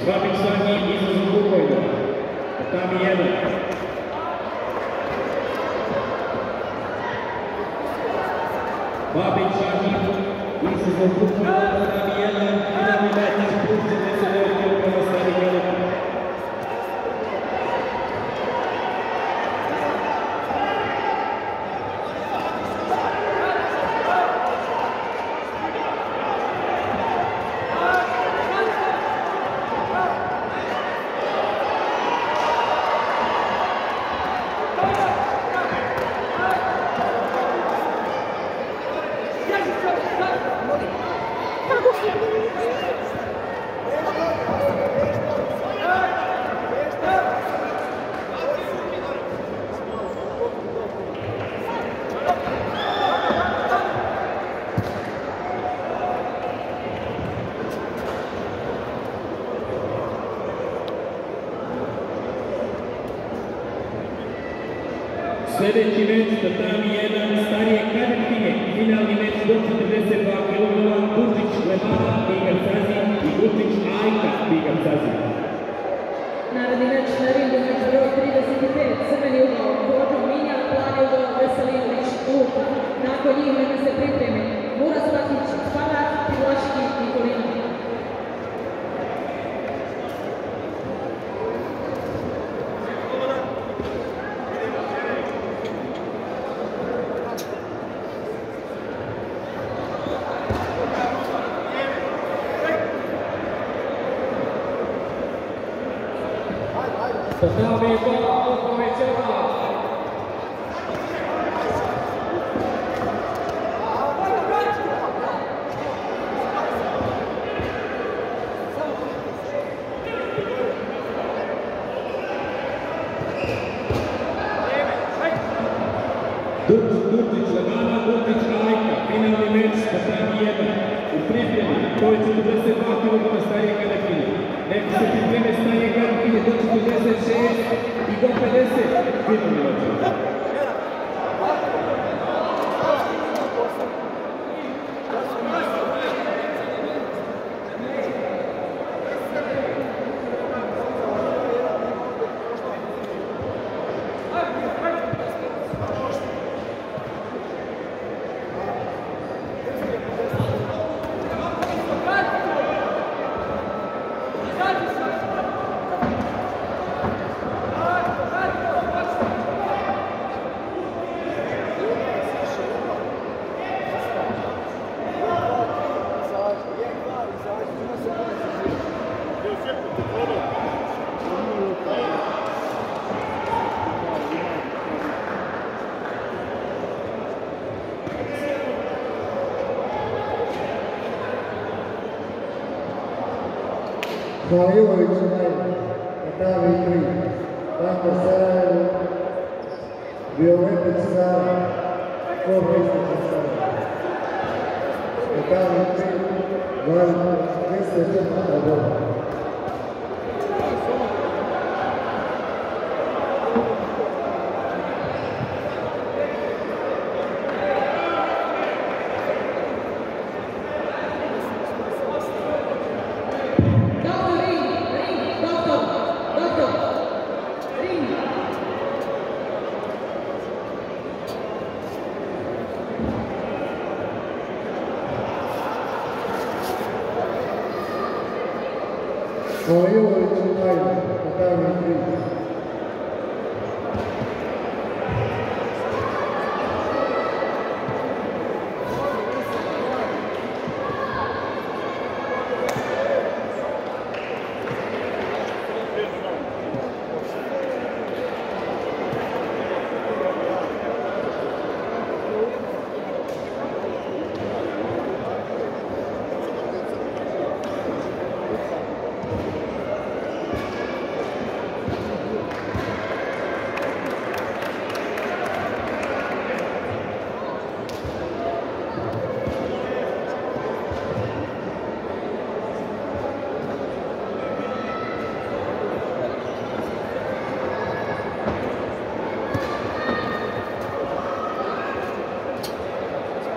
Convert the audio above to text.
Babić zadnji izazov Bukojna. Tatami 1. Babić zadnji izazov Bukojna. Tatami 1. Finalni meč plus 49 kg Stari Grad. Sljedeći meč Tatami 1, Starije Kadetkinje, finalni meč do 42 kg, Gučić Levana, Bigar Cazi i Gučić Ajka, Bigar Cazi. Naredni meč na ringu, meč broj 35, crveni ugao, Kođo Minja, plavi ugao, Veselinović, Luka. Nakon njih neka se pripreme Muras Bakić, Farad, Pilaški, Nikolina. Tatami 2, Popović 1. Gučić Levana, Gučić Ajka, finalni meč Tatami 1. U pripremi, to je 42 kg Starije Kadetkinje. Neki se pripreme Starije Kadetkinje do 46 i do 50 finalni meč. Halilović najbolj, Tatami 3, Banko Sarajevo, Violetic Sara, Forma Istočna Sara. Tatami 3, Valjko, 204 boda. Halilović najbolj, Tatami 3.